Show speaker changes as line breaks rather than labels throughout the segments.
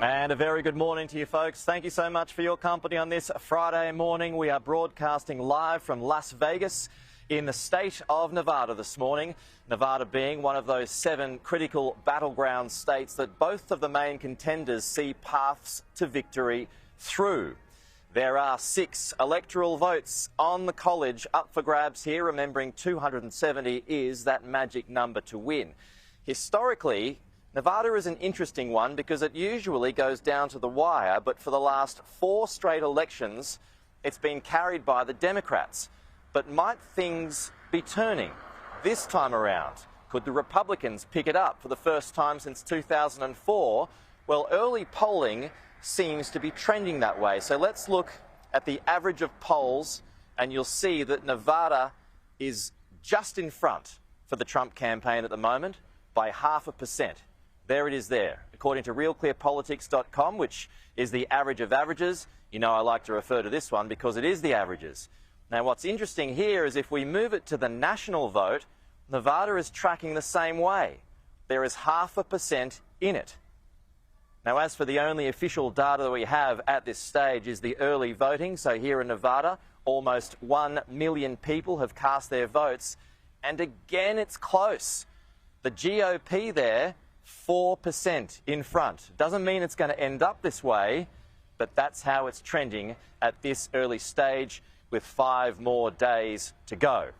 And a very good morning to you folks. Thank you so much for your company on this Friday morning. We are broadcasting live from Las Vegas in the state of Nevada this morning. Nevada being one of those 7 critical battleground states that both of the main contenders see paths to victory through. There are 6 electoral votes on the college up for grabs here, remembering 270 is that magic number to win. Historically, Nevada is an interesting one because it usually goes down to the wire, but for the last 4 straight elections, it's been carried by the Democrats. But might things be turning this time around? Could the Republicans pick it up for the first time since 2004? Well, early polling seems to be trending that way. So let's look at the average of polls, and you'll see that Nevada is just in front for the Trump campaign at the moment by 0.5%. There it is there, according to RealClearPolitics.com, which is the average of averages. You know I like to refer to this one because it is the averages. Now, what's interesting here is if we move it to the national vote, Nevada is tracking the same way. There is 0.5% in it. Now, as for the only official data that we have at this stage is the early voting. So here in Nevada, almost 1 million people have cast their votes. And again, it's close. The GOP there, 4% in front. Doesn't mean it's going to end up this way, but that's how it's trending at this early stage with 5 more days to go.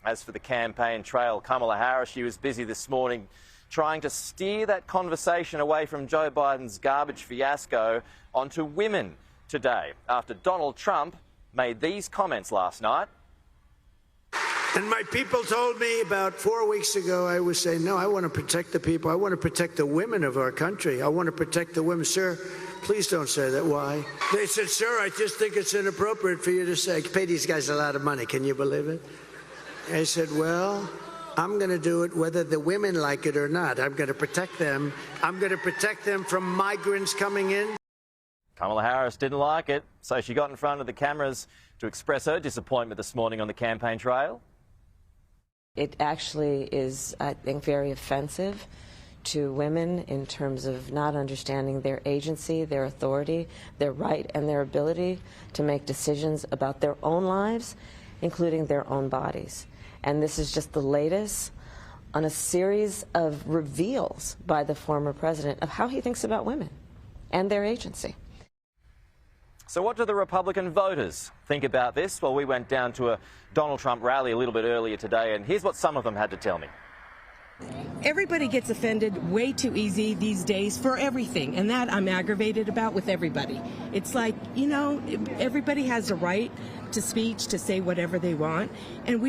As for the campaign trail, Kamala Harris, she was busy this morning trying to steer that conversation away from Joe Biden's garbage fiasco onto women today, after Donald Trump made these comments last night.
And my people told me about 4 weeks ago, I was saying, no, I want to protect the people. I want to protect the women of our country. I want to protect the women. Sir, please don't say that. Why? They said, sir, I just think it's inappropriate for you to say, pay these guys a lot of money. Can you believe it? I said, well, I'm going to do it whether the women like it or not. I'm going to protect them. I'm going to protect them from migrants coming in.
Kamala Harris didn't like it, so she got in front of the cameras to express her disappointment this morning on the campaign trail.
It actually is, I think, very offensive to women in terms of not understanding their agency, their authority, their right and their ability to make decisions about their own lives, including their own bodies. And this is just the latest on a series of reveals by the former president of how he thinks about women and their agency.
So what do the Republican voters think about this? Well, we went down to a Donald Trump rally a little bit earlier today, and here's what some of them had to tell me.
Everybody gets offended way too easy these days for everything, and that I'm aggravated about with everybody. It's like, you know, everybody has a right to speech, to say whatever they want, and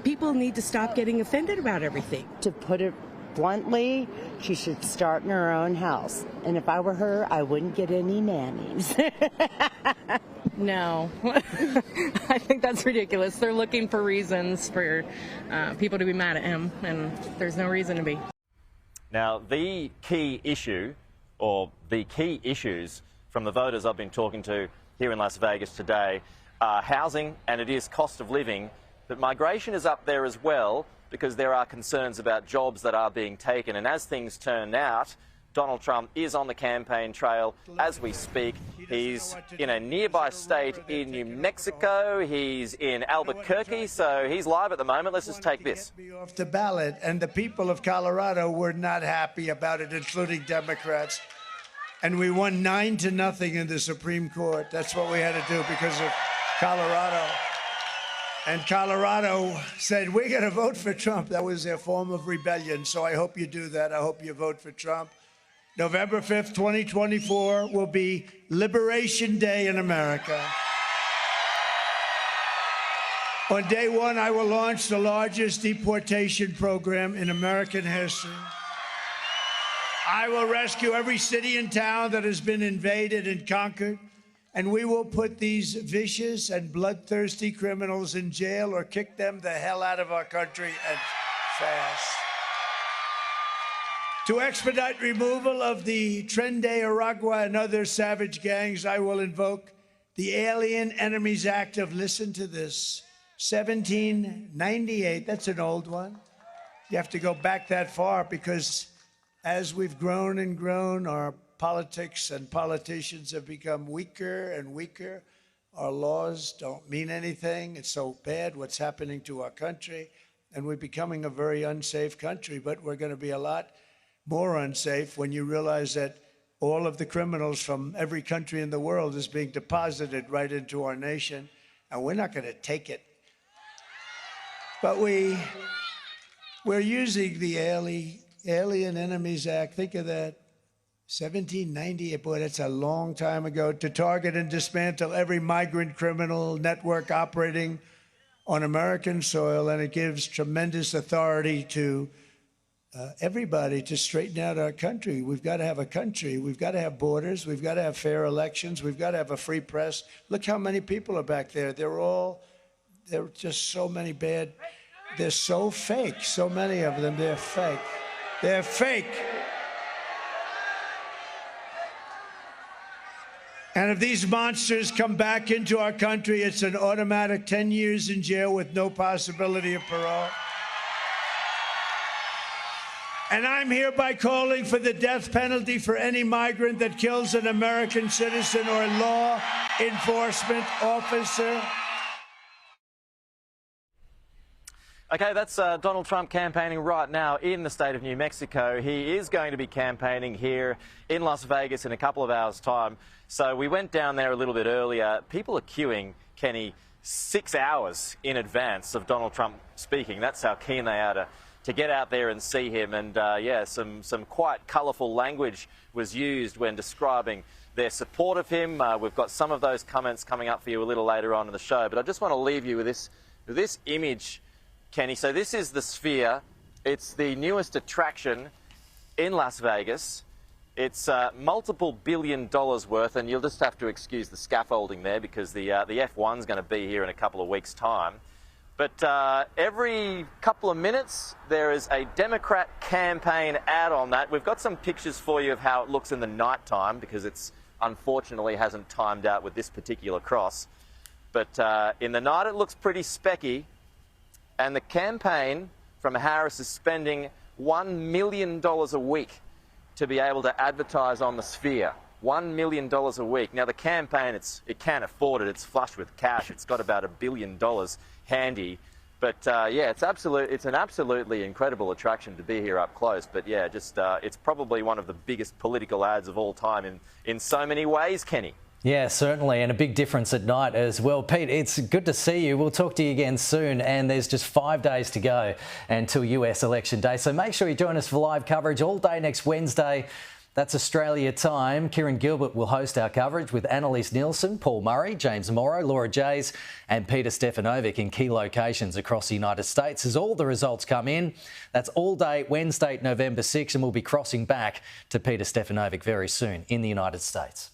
people need to stop getting offended about everything.
To put it bluntly, she should start in her own house. And if I were her, I wouldn't get any nannies.
No. I think that's ridiculous. They're looking for reasons for people to be mad at him, and there's no reason to be.
Now, the key issue, or the key issues from the voters I've been talking to here in Las Vegas today are housing, and it is cost of living, but migration is up there as well, because there are concerns about jobs that are being taken. And as things turn out, Donald Trump is on the campaign trail as we speak. He's in a nearby state in New Mexico. He's in Albuquerque, so he's live at the moment. Let's just take this.
Off the ballot, and the people of Colorado were not happy about it, including Democrats. And we won 9-0 in the Supreme Court. That's what we had to do because of Colorado. And Colorado said, we're going to vote for Trump. That was their form of rebellion. So I hope you do that. I hope you vote for Trump. November 5th, 2024 will be Liberation Day in America. On day 1, I will launch the largest deportation program in American history. I will rescue every city and town that has been invaded and conquered. And we will put these vicious and bloodthirsty criminals in jail or kick them the hell out of our country and fast. To expedite removal of the Tren de Aragua and other savage gangs, I will invoke the Alien Enemies Act of, listen to this, 1798. That's an old one. You have to go back that far because as we've grown and grown, our politics and politicians have become weaker and weaker. Our laws don't mean anything. It's so bad what's happening to our country, and we're becoming a very unsafe country. But we're going to be a lot more unsafe when you realize that all of the criminals from every country in the world is being deposited right into our nation, and we're not going to take it. But we're using the Alien Enemies Act. Think of that. 1790, boy, that's a long time ago, to target and dismantle every migrant criminal network operating on American soil, and it gives tremendous authority to everybody to straighten out our country. We've got to have a country. We've got to have borders. We've got to have fair elections. We've got to have a free press. Look how many people are back there. They're just so many bad. They're so fake. So many of them, they're fake. They're fake. And if these monsters come back into our country, it's an automatic 10 years in jail with no possibility of parole. And I'm hereby calling for the death penalty for any migrant that kills an American citizen or law enforcement officer.
Okay, that's Donald Trump campaigning right now in the state of New Mexico. He is going to be campaigning here in Las Vegas in a couple of hours' time. So we went down there a little bit earlier. People are queuing, Kenny, 6 hours in advance of Donald Trump speaking. That's how keen they are to get out there and see him. And yeah, some quite colourful language was used when describing their support of him. We've got some of those comments coming up for you a little later on in the show. But I just want to leave you with this image, Kenny. So this is the Sphere. It's the newest attraction in Las Vegas. It's multiple $1 billion worth, and you'll just have to excuse the scaffolding there because the F1's going to be here in a couple of weeks' time. But every couple of minutes, there is a Democrat campaign ad on that. We've got some pictures for you of how it looks in the night time because it's unfortunately hasn't timed out with this particular cross. But in the night, it looks pretty specky. And the campaign from Harris is spending $1 million a week to be able to advertise on the Sphere. $1 million a week. Now, the campaign, it can't afford it. It's flush with cash. It's got about $1 billion handy. But, yeah, it's an absolutely incredible attraction to be here up close. But, yeah, just it's probably one of the biggest political ads of all time in so many ways, Kenny.
Yeah, certainly, and a big difference at night as well. Pete, it's good to see you. We'll talk to you again soon, and there's just 5 days to go until US Election Day. So make sure you join us for live coverage all day next Wednesday. That's Australia time. Kieran Gilbert will host our coverage with Annalise Nielsen, Paul Murray, James Morrow, Laura Jays and Peter Stefanovic in key locations across the United States as all the results come in. That's all day Wednesday, November 6, and we'll be crossing back to Peter Stefanovic very soon in the United States.